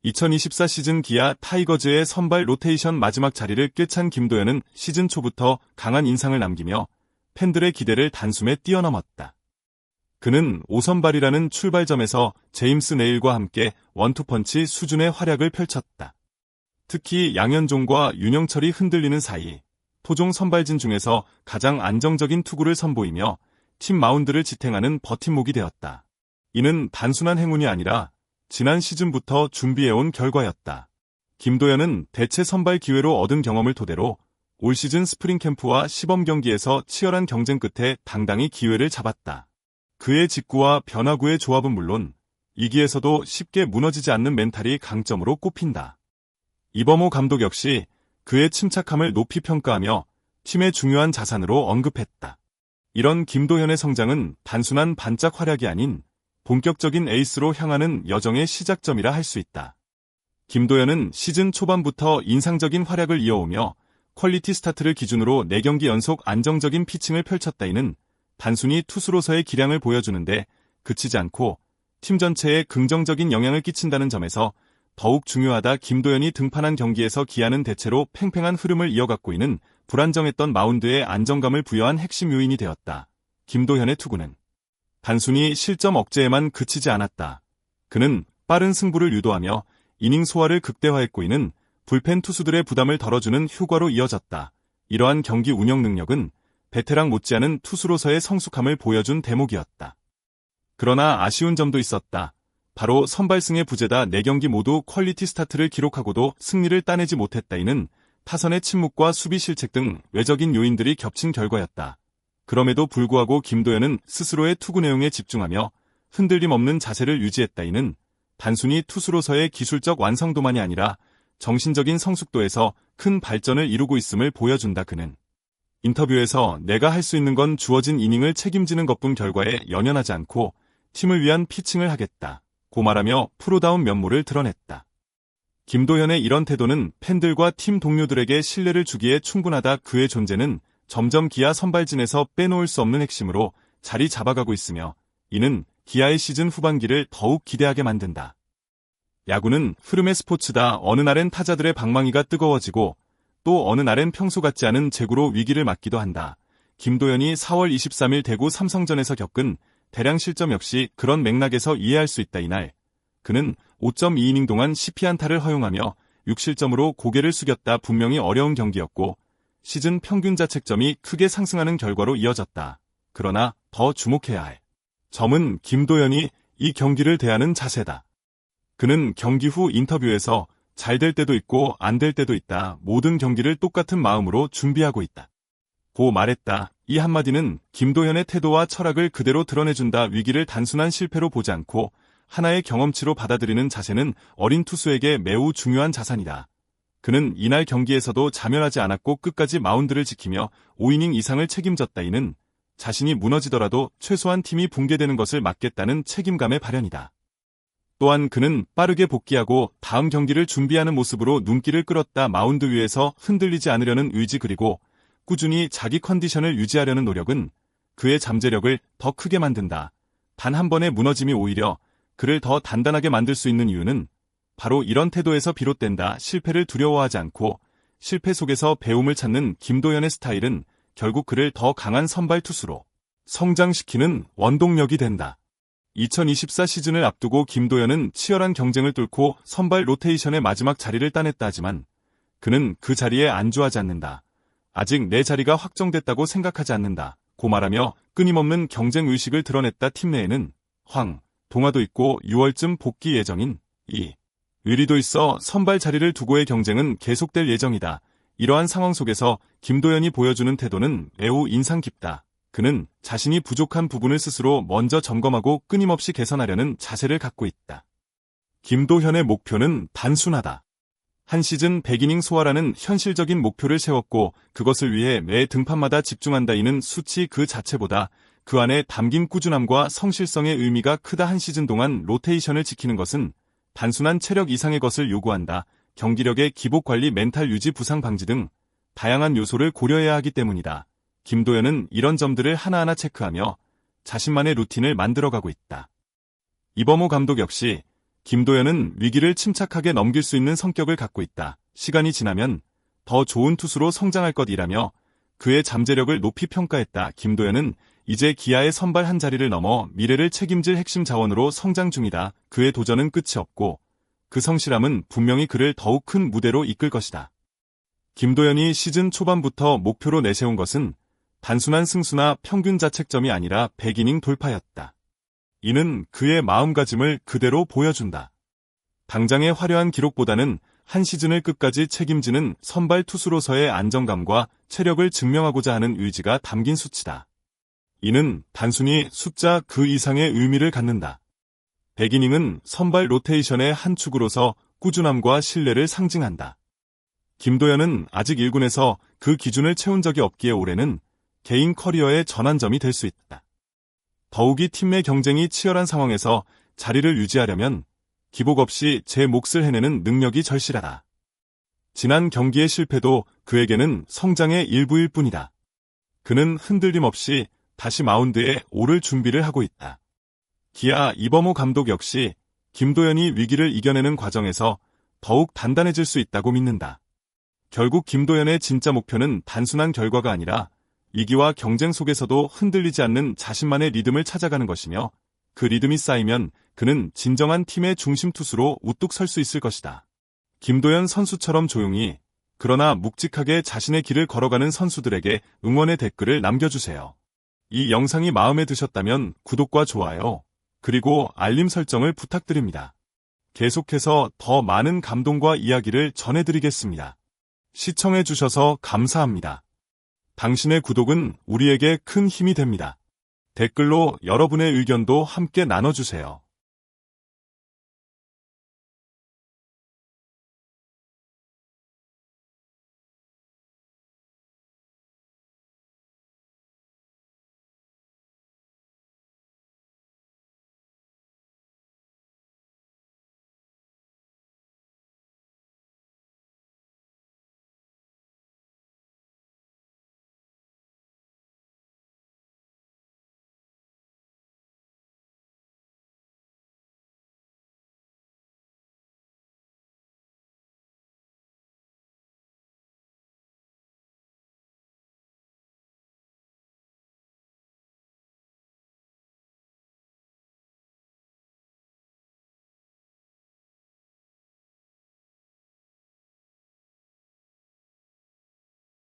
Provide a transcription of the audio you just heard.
2024 시즌 기아 타이거즈의 선발 로테이션 마지막 자리를 꿰찬 김도현은 시즌 초부터 강한 인상을 남기며 팬들의 기대를 단숨에 뛰어넘었다. 그는 5선발이라는 출발점에서 제임스 네일과 함께 원투펀치 수준의 활약을 펼쳤다. 특히 양현종과 윤영철이 흔들리는 사이 토종 선발진 중에서 가장 안정적인 투구를 선보이며 팀 마운드를 지탱하는 버팀목이 되었다. 이는 단순한 행운이 아니라 지난 시즌부터 준비해온 결과였다. 김도현은 대체 선발 기회로 얻은 경험을 토대로 올 시즌 스프링 캠프와 시범 경기에서 치열한 경쟁 끝에 당당히 기회를 잡았다. 그의 직구와 변화구의 조합은 물론 이기에서도 쉽게 무너지지 않는 멘탈이 강점으로 꼽힌다. 이범호 감독 역시 그의 침착함을 높이 평가하며 팀의 중요한 자산으로 언급했다. 이런 김도현의 성장은 단순한 반짝 활약이 아닌 본격적인 에이스로 향하는 여정의 시작점이라 할 수 있다. 김도현은 시즌 초반부터 인상적인 활약을 이어오며 퀄리티 스타트를 기준으로 4경기 연속 안정적인 피칭을 펼쳤다. 이는 단순히 투수로서의 기량을 보여주는데 그치지 않고 팀 전체에 긍정적인 영향을 끼친다는 점에서 더욱 중요하다. 김도현이 등판한 경기에서 기아는 대체로 팽팽한 흐름을 이어갔고 이는 불안정했던 마운드에 안정감을 부여한 핵심 요인이 되었다. 김도현의 투구는 단순히 실점 억제에만 그치지 않았다. 그는 빠른 승부를 유도하며 이닝 소화를 극대화했고 이는 불펜 투수들의 부담을 덜어주는 효과로 이어졌다. 이러한 경기 운영 능력은 베테랑 못지않은 투수로서의 성숙함을 보여준 대목이었다. 그러나 아쉬운 점도 있었다. 바로 선발승의 부재다. 4경기 모두 퀄리티 스타트를 기록하고도 승리를 따내지 못했다. 이는 타선의 침묵과 수비 실책 등 외적인 요인들이 겹친 결과였다. 그럼에도 불구하고 김도현은 스스로의 투구 내용에 집중하며 흔들림 없는 자세를 유지했다. 이는 단순히 투수로서의 기술적 완성도만이 아니라 정신적인 성숙도에서 큰 발전을 이루고 있음을 보여준다. 그는 인터뷰에서 내가 할 수 있는 건 주어진 이닝을 책임지는 것뿐 결과에 연연하지 않고 팀을 위한 피칭을 하겠다. 고 말하며 프로다운 면모를 드러냈다. 김도현의 이런 태도는 팬들과 팀 동료들에게 신뢰를 주기에 충분하다. 그의 존재는 점점 기아 선발진에서 빼놓을 수 없는 핵심으로 자리 잡아가고 있으며 이는 기아의 시즌 후반기를 더욱 기대하게 만든다. 야구는 흐름의 스포츠다. 어느 날엔 타자들의 방망이가 뜨거워지고 또 어느 날엔 평소 같지 않은 제구로 위기를 맞기도 한다. 김도현이 4월 23일 대구 삼성전에서 겪은 대량 실점 역시 그런 맥락에서 이해할 수 있다. 이날 그는 5.2이닝 동안 10피안타를 허용하며 6실점으로 고개를 숙였다. 분명히 어려운 경기였고 시즌 평균 자책점이 크게 상승하는 결과로 이어졌다. 그러나 더 주목해야 할 점은 김도현이 이 경기를 대하는 자세다. 그는 경기 후 인터뷰에서 잘 될 때도 있고 안 될 때도 있다. 모든 경기를 똑같은 마음으로 준비하고 있다. 고 말했다. 이 한마디는 김도현의 태도와 철학을 그대로 드러내준다. 위기를 단순한 실패로 보지 않고 하나의 경험치로 받아들이는 자세는 어린 투수에게 매우 중요한 자산이다. 그는 이날 경기에서도 자멸하지 않았고 끝까지 마운드를 지키며 5이닝 이상을 책임졌다. 이는 자신이 무너지더라도 최소한 팀이 붕괴되는 것을 막겠다는 책임감의 발현이다. 또한 그는 빠르게 복귀하고 다음 경기를 준비하는 모습으로 눈길을 끌었다. 마운드 위에서 흔들리지 않으려는 의지 그리고 꾸준히 자기 컨디션을 유지하려는 노력은 그의 잠재력을 더 크게 만든다. 단 한 번의 무너짐이 오히려 그를 더 단단하게 만들 수 있는 이유는 바로 이런 태도에서 비롯된다. 실패를 두려워하지 않고 실패 속에서 배움을 찾는 김도현의 스타일은 결국 그를 더 강한 선발 투수로 성장시키는 원동력이 된다. 2024 시즌을 앞두고 김도현은 치열한 경쟁을 뚫고 선발 로테이션의 마지막 자리를 따냈다 하지만 그는 그 자리에 안주하지 않는다. 아직 내 자리가 확정됐다고 생각하지 않는다. 고 말하며 끊임없는 경쟁 의식을 드러냈다. 팀 내에는 동화도 있고 6월쯤 복귀 예정인 의리도 있어 선발 자리를 두고의 경쟁은 계속될 예정이다. 이러한 상황 속에서 김도현이 보여주는 태도는 매우 인상 깊다. 그는 자신이 부족한 부분을 스스로 먼저 점검하고 끊임없이 개선하려는 자세를 갖고 있다. 김도현의 목표는 단순하다. 한 시즌 100이닝 소화라는 현실적인 목표를 세웠고 그것을 위해 매 등판마다 집중한다. 이는 수치 그 자체보다 그 안에 담긴 꾸준함과 성실성의 의미가 크다. 한 시즌 동안 로테이션을 지키는 것은 단순한 체력 이상의 것을 요구한다. 경기력의 기복 관리, 멘탈 유지, 부상 방지 등 다양한 요소를 고려해야 하기 때문이다. 김도현은 이런 점들을 하나하나 체크하며 자신만의 루틴을 만들어가고 있다. 이범호 감독 역시 김도현은 위기를 침착하게 넘길 수 있는 성격을 갖고 있다. 시간이 지나면 더 좋은 투수로 성장할 것이라며 그의 잠재력을 높이 평가했다. 김도현은 이제 기아의 선발 한 자리를 넘어 미래를 책임질 핵심 자원으로 성장 중이다. 그의 도전은 끝이 없고 그 성실함은 분명히 그를 더욱 큰 무대로 이끌 것이다. 김도현이 시즌 초반부터 목표로 내세운 것은 단순한 승수나 평균 자책점이 아니라 100이닝 돌파였다. 이는 그의 마음가짐을 그대로 보여준다. 당장의 화려한 기록보다는 한 시즌을 끝까지 책임지는 선발 투수로서의 안정감과 체력을 증명하고자 하는 의지가 담긴 수치다. 이는 단순히 숫자 그 이상의 의미를 갖는다. 100이닝은 선발 로테이션의 한 축으로서 꾸준함과 신뢰를 상징한다. 김도현은 아직 1군에서 그 기준을 채운 적이 없기에 올해는 개인 커리어의 전환점이 될 수 있다. 더욱이 팀 내 경쟁이 치열한 상황에서 자리를 유지하려면 기복 없이 제 몫을 해내는 능력이 절실하다. 지난 경기의 실패도 그에게는 성장의 일부일 뿐이다. 그는 흔들림 없이 다시 마운드에 오를 준비를 하고 있다. 기아 이범호 감독 역시 김도현이 위기를 이겨내는 과정에서 더욱 단단해질 수 있다고 믿는다. 결국 김도현의 진짜 목표는 단순한 결과가 아니라 위기와 경쟁 속에서도 흔들리지 않는 자신만의 리듬을 찾아가는 것이며 그 리듬이 쌓이면 그는 진정한 팀의 중심 투수로 우뚝 설 수 있을 것이다. 김도현 선수처럼 조용히 그러나 묵직하게 자신의 길을 걸어가는 선수들에게 응원의 댓글을 남겨주세요. 이 영상이 마음에 드셨다면 구독과 좋아요, 그리고 알림 설정을 부탁드립니다. 계속해서 더 많은 감동과 이야기를 전해드리겠습니다. 시청해주셔서 감사합니다. 당신의 구독은 우리에게 큰 힘이 됩니다. 댓글로 여러분의 의견도 함께 나눠주세요.